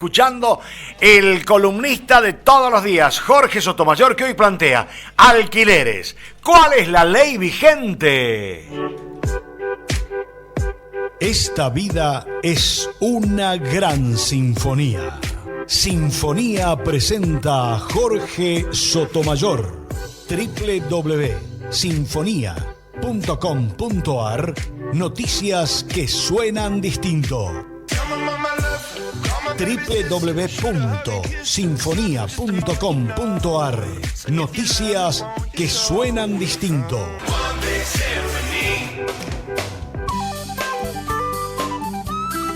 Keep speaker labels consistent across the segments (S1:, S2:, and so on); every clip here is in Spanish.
S1: Escuchando el columnista de todos los días, Jorge Sotomayor, que hoy plantea alquileres. ¿Cuál es la ley vigente?
S2: Esta vida es una gran sinfonía. Sinfonía presenta a Jorge Sotomayor. www.sinfonía.com.ar. Noticias que suenan distinto. www.sinfonía.com.ar. Noticias que suenan distinto.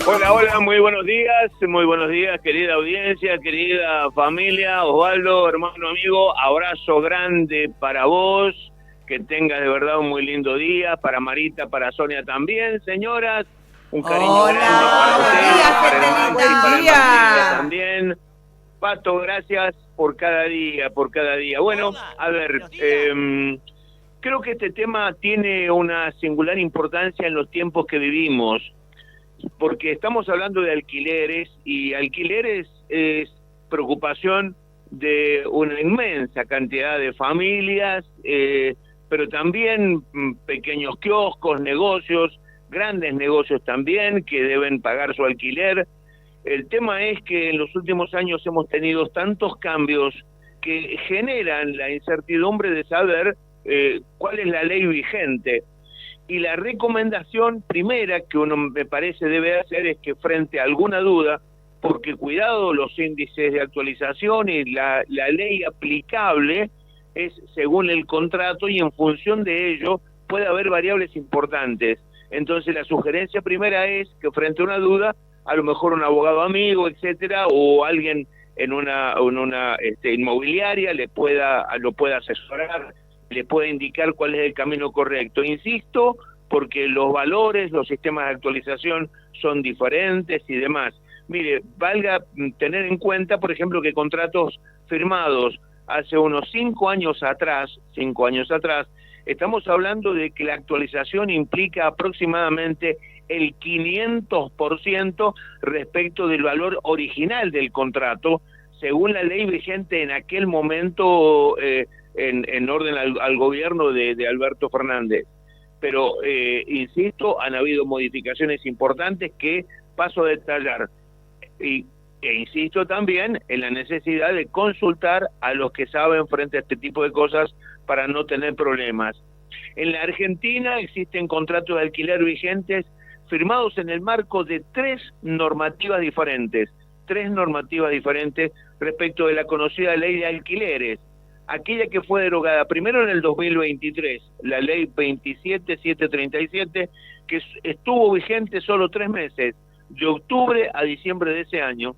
S3: Hola, muy buenos días, querida audiencia, querida familia. Osvaldo, hermano, amigo, abrazo grande para vos, que tengas de verdad un muy lindo día, para Marita, para Sonia también, señoras. Un cariño grande para ustedes, para el Maxi, para el Martínez también. Pato, gracias por cada día. Bueno, a ver, creo que este tema tiene una singular importancia en los tiempos que vivimos, porque estamos hablando de alquileres, y alquileres es preocupación de una inmensa cantidad de familias, pero también pequeños kioscos, negocios, grandes negocios también que deben pagar su alquiler. El tema es que en los últimos años hemos tenido tantos cambios que generan la incertidumbre de saber cuál es la ley vigente. Y la recomendación primera que uno, me parece, debe hacer es que frente a alguna duda, porque cuidado, los índices de actualización y la ley aplicable es según el contrato, y en función de ello puede haber variables importantes. Entonces la sugerencia primera es que frente a una duda, a lo mejor un abogado amigo, etcétera, o alguien en una inmobiliaria lo pueda asesorar, le puede indicar cuál es el camino correcto. Insisto, porque los valores, los sistemas de actualización son diferentes y demás. Mire, valga tener en cuenta, por ejemplo, que contratos firmados hace unos 5 años atrás, estamos hablando de que la actualización implica aproximadamente el 500% respecto del valor original del contrato, según la ley vigente en aquel momento, en orden al gobierno de Alberto Fernández. Pero, insisto, han habido modificaciones importantes que paso a detallar. E insisto también en la necesidad de consultar a los que saben frente a este tipo de cosas para no tener problemas. En la Argentina existen contratos de alquiler vigentes firmados en el marco de tres normativas diferentes respecto de la conocida ley de alquileres, aquella que fue derogada primero en el 2023, la ley 27737, que estuvo vigente solo 3 meses, de octubre a diciembre de ese año,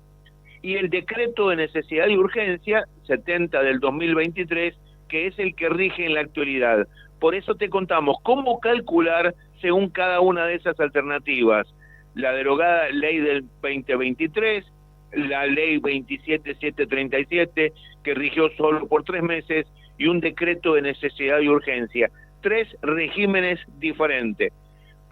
S3: y el decreto de necesidad y urgencia 70 del 2023, que es el que rige en la actualidad. Por eso te contamos cómo calcular según cada una de esas alternativas: la derogada ley del 2023, la ley 27737, que rigió solo por 3 meses, y un decreto de necesidad y urgencia. 3 regímenes diferentes.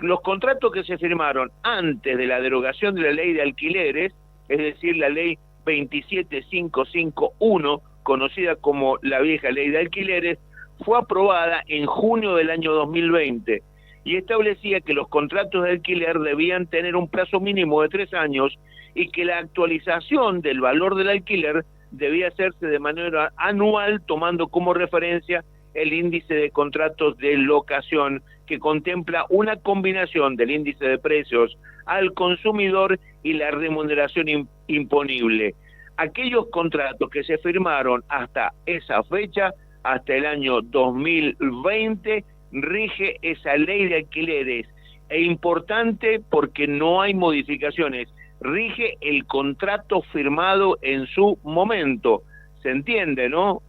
S3: Los contratos que se firmaron antes de la derogación de la ley de alquileres, es decir, la ley 27551, conocida como la vieja ley de alquileres, fue aprobada en junio del año 2020 y establecía que los contratos de alquiler debían tener un plazo mínimo de 3 años y que la actualización del valor del alquiler debía hacerse de manera anual, tomando como referencia el índice de contratos de locación, que contempla una combinación del índice de precios al consumidor y la remuneración imponible. Aquellos contratos que se firmaron hasta esa fecha, hasta el año 2020, rige esa ley de alquileres. E importante porque no hay modificaciones, rige el contrato firmado en su momento. ¿Se entiende, no?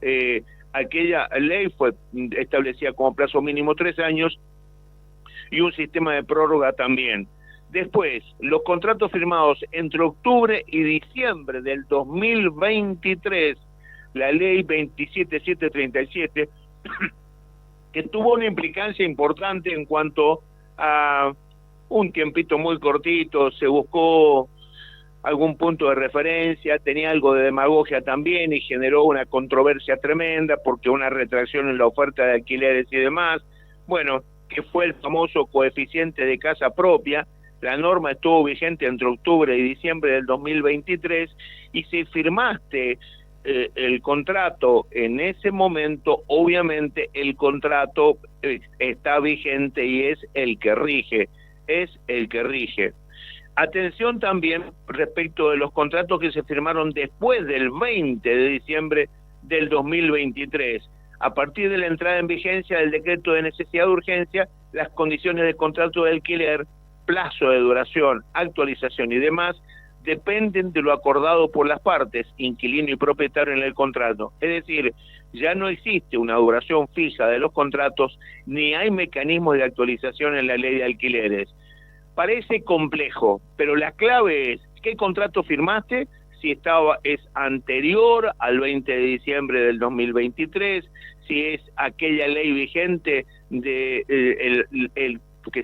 S3: Aquella ley fue establecida como plazo mínimo 3 años y un sistema de prórroga también. Después, los contratos firmados entre octubre y diciembre del 2023, la ley 27737, que tuvo una implicancia importante en cuanto a un tiempito muy cortito, se buscó algún punto de referencia, tenía algo de demagogia también y generó una controversia tremenda porque una retracción en la oferta de alquileres y demás. Bueno, que fue el famoso coeficiente de casa propia. La norma estuvo vigente entre octubre y diciembre del 2023 y si firmaste el contrato en ese momento, obviamente el contrato está vigente y es el que rige, Atención también respecto de los contratos que se firmaron después del 20 de diciembre del 2023. A partir de la entrada en vigencia del decreto de necesidad de urgencia, las condiciones de contrato de alquiler, plazo de duración, actualización y demás, dependen de lo acordado por las partes, inquilino y propietario en el contrato. Es decir, ya no existe una duración fija de los contratos, ni hay mecanismos de actualización en la ley de alquileres. Parece complejo, pero la clave es, ¿qué contrato firmaste? Si es anterior al 20 de diciembre del 2023, si es aquella ley vigente que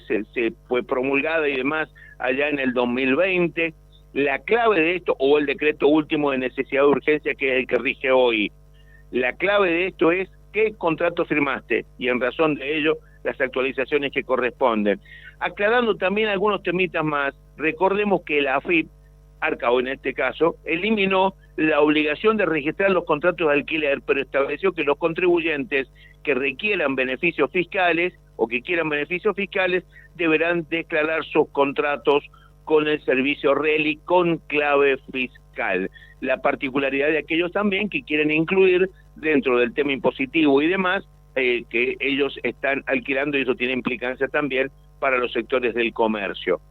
S3: se fue promulgada y demás allá en el 2020, la clave de esto, o el decreto último de necesidad de urgencia que es el que rige hoy, la clave de esto es qué contrato firmaste y en razón de ello las actualizaciones que corresponden. Aclarando también algunos temitas más, recordemos que la AFIP, Arcao en este caso, eliminó la obligación de registrar los contratos de alquiler, pero estableció que los contribuyentes que requieran beneficios fiscales o que quieran beneficios fiscales deberán declarar sus contratos con el servicio RELI con clave fiscal. La particularidad de aquellos también que quieren incluir dentro del tema impositivo y demás, que ellos están alquilando y eso tiene implicancia también para los sectores del comercio.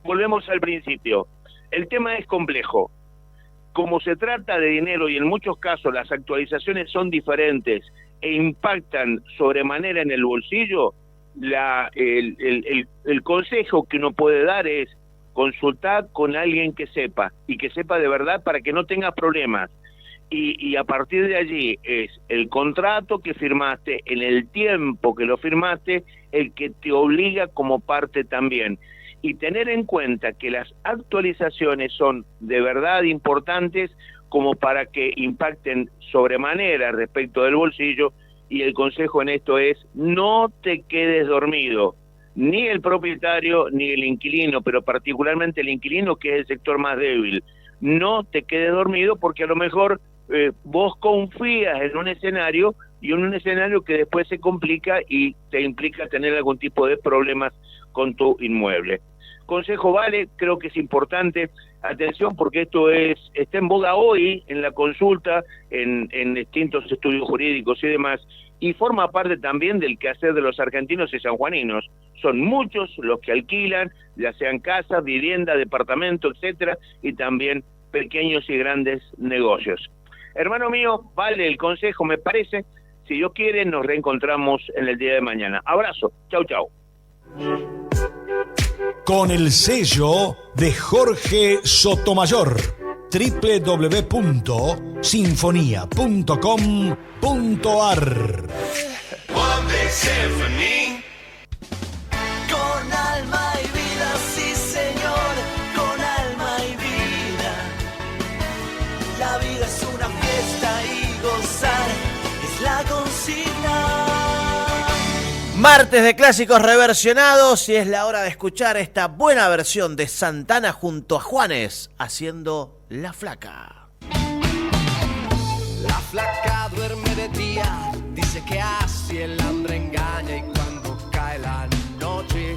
S3: Volvemos al principio. El tema es complejo. Como se trata de dinero y en muchos casos las actualizaciones son diferentes e impactan sobremanera en el bolsillo, el consejo que uno puede dar es consultar con alguien que sepa y que sepa de verdad para que no tengas problemas. Y a partir de allí es el contrato que firmaste, en el tiempo que lo firmaste, el que te obliga como parte también. Y tener en cuenta que las actualizaciones son de verdad importantes como para que impacten sobremanera respecto del bolsillo, y el consejo en esto es no te quedes dormido, ni el propietario ni el inquilino, pero particularmente el inquilino, que es el sector más débil. No te quedes dormido porque a lo mejor vos confías en un escenario y en un escenario que después se complica y te implica tener algún tipo de problemas con tu inmueble. Consejo vale, creo que es importante, atención porque esto está en boga hoy en la consulta, en distintos estudios jurídicos y demás, y forma parte también del quehacer de los argentinos y sanjuaninos. Son muchos los que alquilan, ya sean casas, vivienda, departamento, etcétera, y también pequeños y grandes negocios. Hermano mío, vale el consejo, me parece. Si Dios quiere, nos reencontramos en el día de mañana. Abrazo, chau, chau.
S2: Con el sello de Jorge Sotomayor, www.sinfonia.com.ar.
S4: Con alma y vida, sí señor, con alma y vida. La vida es una fiesta y gozar es la consigna.
S5: Martes de clásicos reversionados y es la hora de escuchar esta buena versión de Santana junto a Juanes haciendo La Flaca.
S4: La flaca duerme de día, dice que así el hambre engaña y cuando cae la noche